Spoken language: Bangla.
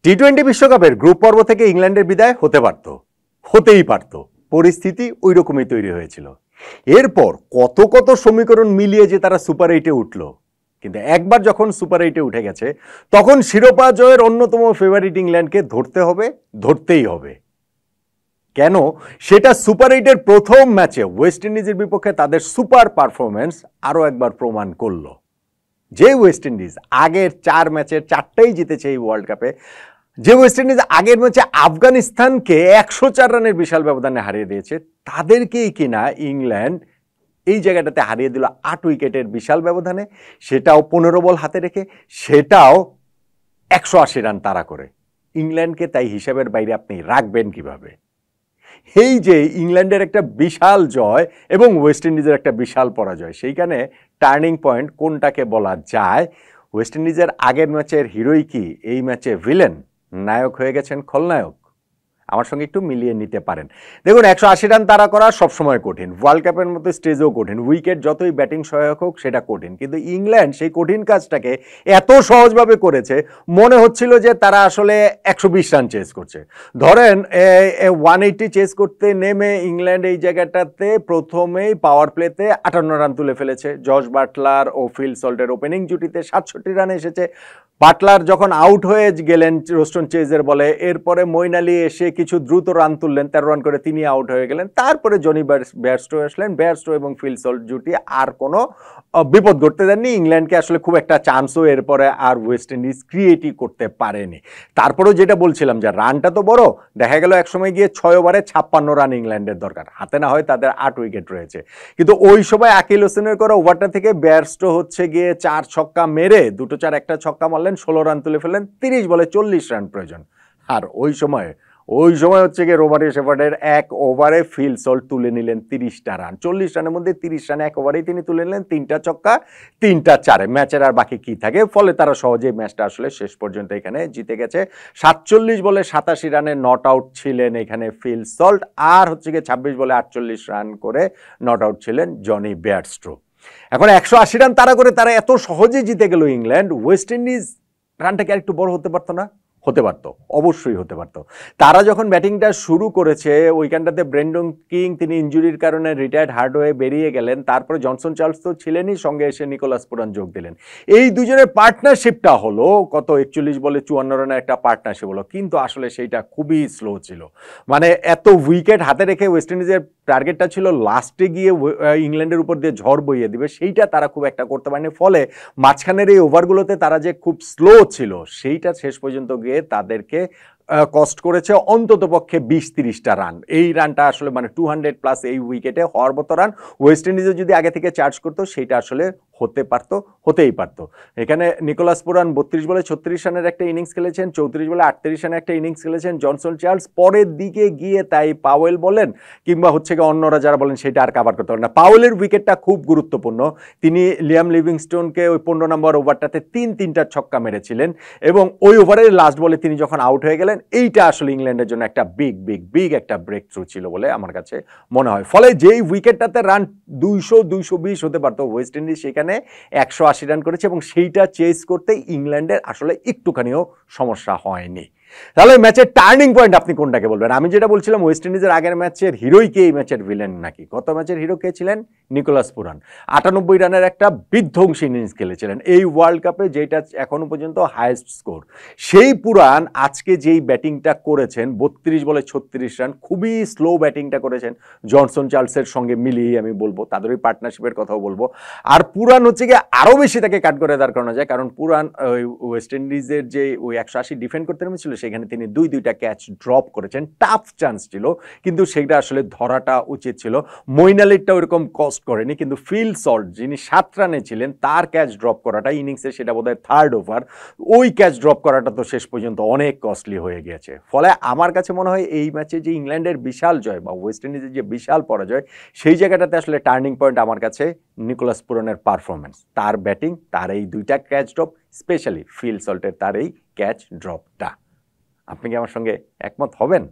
টি-20 বিশ্বকাপের গ্রুপ পর্ব থেকে ইংল্যান্ডের বিদায় হতেই পারত। পরিস্থিতি ওই রকমই তৈরি হয়েছিল। এরপর কত কত সমীকরণ মিলিয়ে যে তারা সুপার এইটে উঠল, কিন্তু একবার যখন সুপার এইটে উঠে গেছে তখন শিরোপা জয়ের অন্যতম ফেভারিট ইংল্যান্ডকে ধরতেই হবে। কেন? সেটা সুপার এইটের প্রথম ম্যাচে ওয়েস্ট ইন্ডিজের বিপক্ষে তাদের সুপার পারফরমেন্স আরও একবার প্রমাণ করল। যে ওয়েস্ট ইন্ডিজ আগের 4 ম্যাচের 4টাই জিতেছে এই ওয়ার্ল্ড কাপে, যে ওয়েস্ট ইন্ডিজ আগের ম্যাচে আফগানিস্তানকে 104 রানের বিশাল ব্যবধানে হারিয়ে দিয়েছে, তাদেরকেই কিনা ইংল্যান্ড এই জায়গাটাতে হারিয়ে দিল 8 উইকেটের বিশাল ব্যবধানে, সেটাও 15 বল হাতে রেখে, সেটাও 180 রান তাড়া করে। ইংল্যান্ডকে তাই হিসাবের বাইরে আপনি রাখবেন কিভাবে? এই যে ইংল্যান্ডের একটা বিশাল জয় এবং ওয়েস্ট ইন্ডিজের একটা বিশাল পরাজয়, সেইখানে টার্নিং পয়েন্ট কোনটাকে বলা যায়? ওয়েস্ট ইন্ডিজের আগের ম্যাচের হিরোই কি এই ম্যাচে ভিলেন? নায়ক হয়ে গেছেন খলনায়ক? আমার সঙ্গে একটু মিলিয়ে নিতে পারেন। দেখুন, 180 রান তাড়া করা সবসময় কঠিন, ওয়ার্ল্ড কাপের মতো স্টেজেও কঠিন, উইকেট যতই ব্যাটিং সহায়ক হোক সেটা কঠিন, কিন্তু ইংল্যান্ড সেই কঠিন কাজটাকে এত সহজভাবে করেছে, মনে হচ্ছিল যে তারা আসলে 120 রান চেস করছে। ধরেন 180 চেস করতে নেমে ইংল্যান্ড এই জায়গাটাতে প্রথমেই পাওয়ার প্লেতে 58 রান তুলে ফেলেছে। জশ বাটলার ও ফিল সল্টের ওপেনিং জুটিতে 67 রান এসেছে। বাটলার যখন আউট হয়ে গেলেন রোস্টন চেজের বলে, এরপরে মঈন আলী এসে কিছু দ্রুত রান তুললেন, 13 রান করে তিনি আউট হয়ে গেলেন। তারপরে জনি বেয়ারস্টো আসলেন, বেয়ারস্টো এবং ফিল সল্ট জুটি আর কোনো বিপদ ঘটতে দেননি। ইংল্যান্ডকে আসলে খুব একটা চান্সও এরপরে আর ওয়েস্ট ইন্ডিজ ক্রিয়েটই করতে পারেনি। তারপরেও যেটা বলছিলাম যে রানটা তো বড়, দেখা গেল একসময় গিয়ে 6 ওভারে 56 রান ইংল্যান্ডের দরকার, হাতে না হয় তাদের 8 উইকেট রয়েছে। কিন্তু ওই সময় আকিল হোসেনের করা ওভারটা থেকে বেয়ারস্টো হচ্ছে গিয়ে 4 ছক্কা মেরে, 2 4 1 ছক্কা মারলেন, 16 রান তুলে ফেললেন। 30 বলে 40 রান প্রয়োজন। আর ওই সময় হচ্ছে গিয়ে রোবারি শেফার্ডের 1 ওভারে ফিল সল্ট তুলে নিলেন 30টা রান। 40 রানের মধ্যে 30 রান 1 ওভারেই তিনি তুলে নিলেন, 3টা ছক্কা 3টা 4। ম্যাচের আর বাকি কি থাকে? ফলে তারা সহজেই ম্যাচটা আসলে শেষ পর্যন্ত এখানে জিতে গেছে। 47 বলে 87 রানে নট আউট ছিলেন এখানে ফিল সল্ট, আর হচ্ছে গিয়ে 26 বলে 48 রান করে নট আউট ছিলেন জনি বেয়ারস্টো। এখন 180 রান তারা করে তারা এত সহজেই জিতে গেল ইংল্যান্ড। ওয়েস্ট ইন্ডিজ রানটাকে আরেকটু বড় হতে পারতো না? হতে পারতো, অবশ্যই হতে পারতো। তারা যখন ব্যাটিংটা শুরু করেছে, ওইখানটাতে ব্রেন্ডন কিং তিনি ইনজুরির কারণে রিটায়ার্ড হার্ড হয়ে বেরিয়ে গেলেন। তারপরে জনসন চার্লস তো ছিলেনই, সঙ্গে এসে নিকোলাস পুরান যোগ দিলেন। এই দুজনের পার্টনারশিপটা হলো কত 41 বলে 54 রানের একটা পার্টনারশিপ হলো, কিন্তু আসলে সেইটা খুবই স্লো ছিল। মানে এত উইকেট হাতে রেখে ওয়েস্ট ইন্ডিজের টার্গেটটা ছিল লাস্টে গিয়ে ইংল্যান্ডের উপর দিয়ে ঝড় বইয়ে দিবে, সেইটা তারা খুব একটা করতে পারেনি। ফলে মাঝখানের এই ওভারগুলোতে তারা যে খুব স্লো ছিল, সেইটা শেষ পর্যন্ত গিয়ে তাদেরকে কস্ট করেছে অন্তত পক্ষে 20-30টা রান। এই রানটা আসলে মানে 200 প্লাস এই উইকেটে হওয়ার মতো রান ওয়েস্ট ইন্ডিজে যদি আগে থেকে চার্জ করতো, সেইটা আসলে হতেই পারতো। এখানে নিকোলাস পুরান 32 বলে 36 রানের একটা ইনিংস খেলেছেন, 34 বলে 38 রানের একটা ইনিংস খেলেছেন। জনসন চার্লস পরের দিকে গিয়ে তাই পাওয়েল বলেন কিংবা হচ্ছে গিয়ে অন্যরা যারা বলেন সেটা আর কাভার করতে পারেন না। পাওয়েলের উইকেটটা খুব গুরুত্বপূর্ণ। তিনি লিয়াম লিভিংস্টোনকে ওই 15 নম্বর ওভারটাতে 3-3টা ছক্কা মেরেছিলেন, এবং ওই ওভারের লাস্ট বলে তিনি যখন আউট হয়ে গেলেন, এইটা আসলে ইংল্যান্ডের জন্য একটা বিগ একটা ব্রেক থ্রু ছিল বলে আমার কাছে মনে হয়। ফলে যেই উইকেটটাতে রান 200-220 হতে পারতো, ওয়েস্ট ইন্ডিজ সেখানে 180 রান করেছে, এবং সেইটা চেস করতে ইংল্যান্ডের আসলে একটুখানিও সমস্যা হয়নি। তাহলে ম্যাচের টার্নিং পয়েন্ট আপনি কোনটাকে বলবেন? আমি যেটা বলছিলাম, ওয়েস্ট ইন্ডিজের আগের ম্যাচের হিরোই কে, এই ম্যাচের ভিলেন নাকি? গত ম্যাচের হিরো কে ছিলেন? Nicholas Pooran. 98 রানের একটা বিধ্বংসী ইনিংস খেলেছিলেন এই ওয়ার্ল্ড কাপে, যেটা এখনো পর্যন্ত হাইয়েস্ট স্কোর। সেই পুরান আজকে যেই ব্যাটিংটা করেছেন, 32 বলে 36 রান, খুবই স্লো ব্যাটিংটা করেছেন। জনসন চার্লসের সঙ্গে মিলিয়ে আমি বলবো, তাদের ওই পার্টনারশিপের কথাও বলবো। আর পুরান হচ্ছে গিয়ে আরও বেশি তাকে কাট করে দাঁড় করানো যায়, কারণ পুরান ওই ওয়েস্ট ইন্ডিজের যে ওই 180 ডিফেন্ড করতে নেমেছিল, সেখানে তিনি 2-2টা ক্যাচ ড্রপ করেছেন। টাফ চান্স ছিল, কিন্তু সেটা আসলে ধরাটা উচিত ছিল। মঈন আলীরটা ওইরকম কস্ট করেনি, কিন্তু ফিল সল্ট যিনি 7 রানে ছিলেন, তার ক্যাচ ড্রপ করাটা ইনিংসে, সেটা বোধহয় 3rd ওভার, ওই ক্যাচ ড্রপ করাটা তো শেষ পর্যন্ত অনেক কস্টলি হয়ে গিয়েছে। ফলে আমার কাছে মনে হয় এই ম্যাচে যে ইংল্যান্ডের বিশাল জয় বা ওয়েস্ট ইন্ডিজের যে বিশাল পরাজয়, সেই জায়গাটাতে আসলে টার্নিং পয়েন্ট আমার কাছে নিকোলাস পুরানের পারফরমেন্স, তার ব্যাটিং, তার এই 2টা ক্যাচ ড্রপ, স্পেশালি ফিল সল্টের তার এই ক্যাচ ড্রপটা। আপনি কি আমার সঙ্গে একমত হবেন?